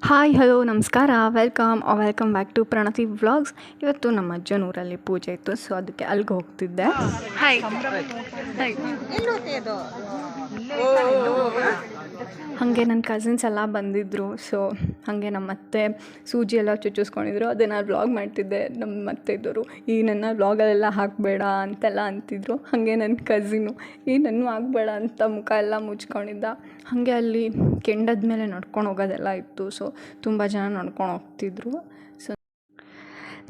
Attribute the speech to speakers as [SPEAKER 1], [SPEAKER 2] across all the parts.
[SPEAKER 1] Hi hello ನಮಸ್ಕಾರ welcome back to Pranati vlogs. ಇವತ್ತು ನಮ್ಮ ಅಜ್ಜನ ಊರಲ್ಲಿ ಪೂಜೆ ಇತ್ತು, ಸೊ ಅದಕ್ಕೆ ಅಲ್ಲಿಗೆ ಹೋಗ್ತಿದ್ದೆ. ಹಾಯ್ ಹಾಗೆ ನನ್ನ ಕಸಿನ್ಸ್ ಎಲ್ಲ ಬಂದಿದ್ದರು. ಸೊ ಹಾಗೆ ನಮ್ಮ ಅತ್ತೆ ಸೂಜಿ ಎಲ್ಲ ಚುಚ್ಚಿಸ್ಕೊಂಡಿದ್ರು. ಅದನ್ನು ವ್ಲಾಗ್ ಮಾಡ್ತಿದ್ದೆ. ನಮ್ಮ ಅತ್ತೆ ಇದ್ದವರು ಈ ನನ್ನ ವ್ಲಾಗಲ್ಲೆಲ್ಲ ಹಾಕಬೇಡ ಅಂತೆಲ್ಲ ಅಂತಿದ್ರು. ಹಾಗೆ ನನ್ನ ಕಸಿನು ನನ್ನೂ ಹಾಕಬೇಡ ಅಂತ ಮುಖ ಎಲ್ಲ ಮುಚ್ಕೊಂಡಿದ್ದ. ಹಾಗೆ ಅಲ್ಲಿ ಕೆಂಡದ ಮೇಲೆ ನಡ್ಕೊಂಡು ಹೋಗೋದೆಲ್ಲ ಇತ್ತು. ಸೊ ತುಂಬ ಜನ ನಡ್ಕೊಂಡು ಹೋಗ್ತಿದ್ರು. ಸೊ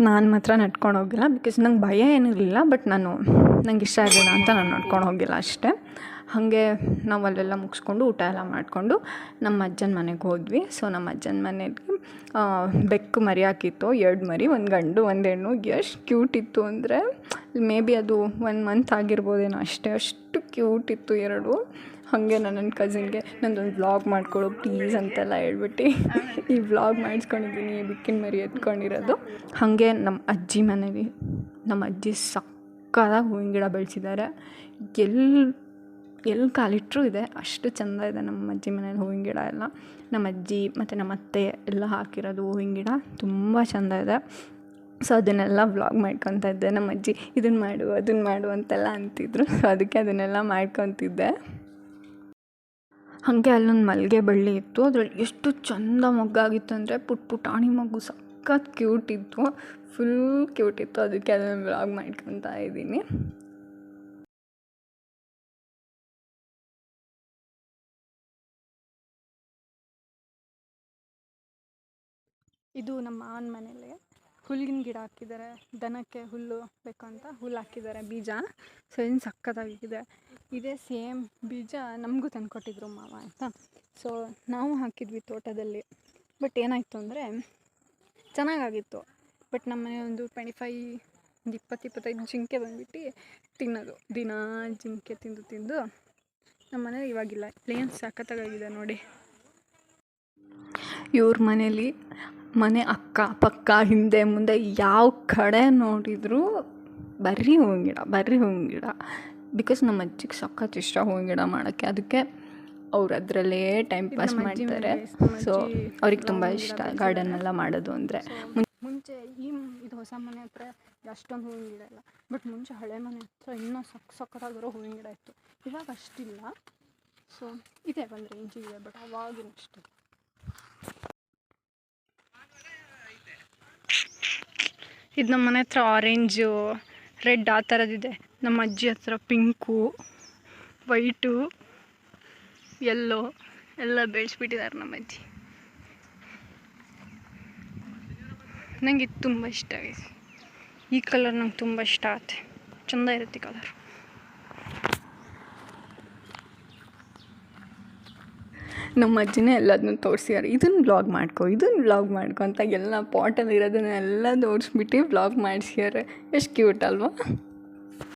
[SPEAKER 1] ನಾನು ಮಾತ್ರ ನಡ್ಕೊಂಡು ಹೋಗಿಲ್ಲ, ಬಿಕಾಸ್ ನಂಗೆ ಭಯ ಏನಿರಲಿಲ್ಲ. ಬಟ್ ನಂಗೆ ಇಷ್ಟ ಆಗಿಲ್ಲ ಅಂತ ನಾನು ನಡ್ಕೊಂಡು ಹೋಗಿಲ್ಲ ಅಷ್ಟೇ. ಹಾಗೆ ನಾವು ಅಲ್ಲೆಲ್ಲ ಮುಗಿಸ್ಕೊಂಡು ಊಟ ಎಲ್ಲ ಮಾಡಿಕೊಂಡು ನಮ್ಮ ಅಜ್ಜನ ಮನೆಗೆ ಹೋದ್ವಿ. ಸೊ ನಮ್ಮ ಅಜ್ಜನ ಮನೇಲಿ ಬೆಕ್ಕು ಮರಿ ಹಾಕಿತ್ತು, 2 ಮರಿ, 1 ಗಂಡು 1 ಹೆಣ್ಣು. ಎಷ್ಟು ಕ್ಯೂಟ್ ಇತ್ತು ಅಂದರೆ ಮೇ ಬಿ ಅದು 1 ಮಂತ್ ಆಗಿರ್ಬೋದೇನೋ ಅಷ್ಟೇ, ಅಷ್ಟು ಕ್ಯೂಟ್ ಇತ್ತು 2. ಹಾಗೆ ನನ್ನ ಕಸಿನ್ಗೆ ನಂದೊಂದು ವ್ಲಾಗ್ ಮಾಡ್ಕೊಡು ಪ್ಲೀಸ್ ಅಂತೆಲ್ಲ ಹೇಳ್ಬಿಟ್ಟು ಈ ವ್ಲಾಗ್ ಮಾಡಿಸ್ಕೊಂಡಿದ್ದೀನಿ, ಬೆಕ್ಕಿನ ಮರಿ ಎತ್ಕೊಂಡಿರೋದು. ಹಾಗೆ ನಮ್ಮ ಅಜ್ಜಿ ಮನೇಲಿ ನಮ್ಮ ಅಜ್ಜಿ ಸಕ್ಕತ್ತಾಗಿ ಹೂವಿನ ಗಿಡ ಬೆಳೆಸಿದ್ದಾರೆ. ಎಲ್ಲಿ ಕಾಲಿಟ್ಟರೂ ಇದೆ, ಅಷ್ಟು ಚೆಂದ ಇದೆ ನಮ್ಮ ಅಜ್ಜಿ ಮನೇಲಿ ಹೂವಿನ ಗಿಡ ಎಲ್ಲ. ನಮ್ಮ ಅಜ್ಜಿ ಮತ್ತು ನಮ್ಮ ಅತ್ತೆ ಎಲ್ಲ ಹಾಕಿರೋದು ಹೂವಿನ ಗಿಡ ತುಂಬ ಚೆಂದ ಇದೆ. ಸೊ ಅದನ್ನೆಲ್ಲ ವ್ಲಾಗ್ ಮಾಡ್ಕೊತಾ ಇದ್ದೆ. ನಮ್ಮ ಅಜ್ಜಿ ಇದನ್ನು ಮಾಡು ಅದನ್ನು ಮಾಡು ಅಂತೆಲ್ಲ ಅಂತಿದ್ರು. ಸೊ ಅದಕ್ಕೆ ಅದನ್ನೆಲ್ಲ ಮಾಡ್ಕೊತಿದ್ದೆ. ಹಾಗೆ ಅಲ್ಲೊಂದು ಮಲ್ಲಿಗೆ ಬಳ್ಳಿ ಇತ್ತು, ಅದರಲ್ಲಿ ಎಷ್ಟು ಚೆಂದ ಮೊಗ್ಗಾಗಿತ್ತು ಅಂದರೆ ಪುಟಾಣಿ ಮಗು ಸಖತ್ ಕ್ಯೂಟ್ ಇತ್ತು, ಫುಲ್ ಕ್ಯೂಟ್ ಇತ್ತು. ಅದಕ್ಕೆ ಅದನ್ನು ವ್ಲಾಗ್ ಮಾಡ್ಕೊತಾ ಇದ್ದೀನಿ. ಇದು ನಮ್ಮ ಮಾವನ ಮನೇಲಿ ಹುಲ್ಲಿನ ಗಿಡ ಹಾಕಿದ್ದಾರೆ. ದನಕ್ಕೆ ಹುಲ್ಲು ಬೇಕಂತ ಹುಲ್ಲು ಹಾಕಿದ್ದಾರೆ, ಬೀಜ. ಸೊ ಏನು ಸಕ್ಕತ್ತಾಗಿದೆ. ಇದೇ ಸೇಮ್ ಬೀಜ ನಮಗೂ ತಂದುಕೊಟ್ಟಿದ್ರು ಮಾವ ಆಯಿತಾ. ಸೊ ನಾವು ಹಾಕಿದ್ವಿ ತೋಟದಲ್ಲಿ. ಬಟ್ ಏನಾಯಿತು ಅಂದರೆ ಚೆನ್ನಾಗಾಗಿತ್ತು. ಬಟ್ ನಮ್ಮ ಮನೆ ಒಂದು 20-25 ಜಿಂಕೆ ಬಂದುಬಿಟ್ಟು ತಿನ್ನೋದು. ದಿನ ಜಿಂಕೆ ತಿಂದು ನಮ್ಮ ಮನೇಲಿ ಇವಾಗಿಲ್ಲ. ಪ್ಲೇನ್ ಸಖತ್ತಾಗಿದೆ ನೋಡಿ. ಇವ್ರ ಮನೇಲಿ ಮನೆ ಅಕ್ಕ ಪಕ್ಕ ಹಿಂದೆ ಮುಂದೆ ಯಾವ ಕಡೆ ನೋಡಿದರೂ ಬರೀ ಹೂವಿನ ಗಿಡ. ಬಿಕಾಸ್ ನಮ್ಮ ಅಜ್ಜಿಗೆ ಸಖತ್ ಇಷ್ಟ ಹೂವಿನ ಗಿಡ ಮಾಡೋಕ್ಕೆ. ಅದಕ್ಕೆ ಅವ್ರು ಅದರಲ್ಲೇ ಟೈಮ್ ಪಾಸ್ ಮಾಡ್ತಾರೆ. ಸೊ ಅವ್ರಿಗೆ ತುಂಬ ಇಷ್ಟ ಗಾರ್ಡನ್ ಎಲ್ಲ ಮಾಡೋದು ಅಂದರೆ. ಮುಂಚೆ ಇದು ಹೊಸ ಮನೆ ಹತ್ರ ಅಷ್ಟೊಂದು ಹೂವಿನ ಗಿಡ ಇಲ್ಲ. ಬಟ್ ಮುಂಚೆ ಹಳೆ ಮನೆ ಹತ್ರ ಇನ್ನೂ ಸಕ್ಕತ್ತಾಗಿರೋ ಹೂವಿನ ಗಿಡ ಇತ್ತು. ಇವಾಗ ಅಷ್ಟಿಲ್ಲ. ಸೊ ಇದೆ ಒಂದು ರೇಂಜಿಗಿದೆ, ಬಟ್ ಅವಾಗಿನ ಅಷ್ಟು. ಇದು ನಮ್ಮ ಮನೆ ಹತ್ರ ಆರೆಂಜು, ರೆಡ್ ಆ ಥರದ್ದಿದೆ. ನಮ್ಮ ಅಜ್ಜಿ ಹತ್ರ ಪಿಂಕು, ವೈಟು, ಯೆಲ್ಲೋ ಎಲ್ಲ ಬೆಳೆಸ್ಬಿಟ್ಟಿದ್ದಾರೆ ನಮ್ಮ ಅಜ್ಜಿ. ನನಗೆ ಇದು ತುಂಬ ಇಷ್ಟ ಆಗಿದೆ. ಈ ಕಲರ್ ನಂಗೆ ತುಂಬ ಇಷ್ಟ ಆಗುತ್ತೆ, ಚೆಂದ ಇರುತ್ತೆ ಕಲರ್. ನಮ್ಮ ಅಜ್ಜಿನೇ ಎಲ್ಲದನ್ನೂ ತೋರಿಸಿದ್ದಾರೆ. ಇದನ್ನು ವ್ಲಾಗ್ ಮಾಡ್ಕೊ ಅಂತ ಎಲ್ಲ ಪಾಟಲ್ಲಿ ಇರೋದನ್ನೆಲ್ಲ ತೋರಿಸ್ಬಿಟ್ಟು ವ್ಲಾಗ್ ಮಾಡಿಸ್ಯಾರೆ. ಎಷ್ಟು ಕ್ಯೂಟ್ ಅಲ್ವಾ.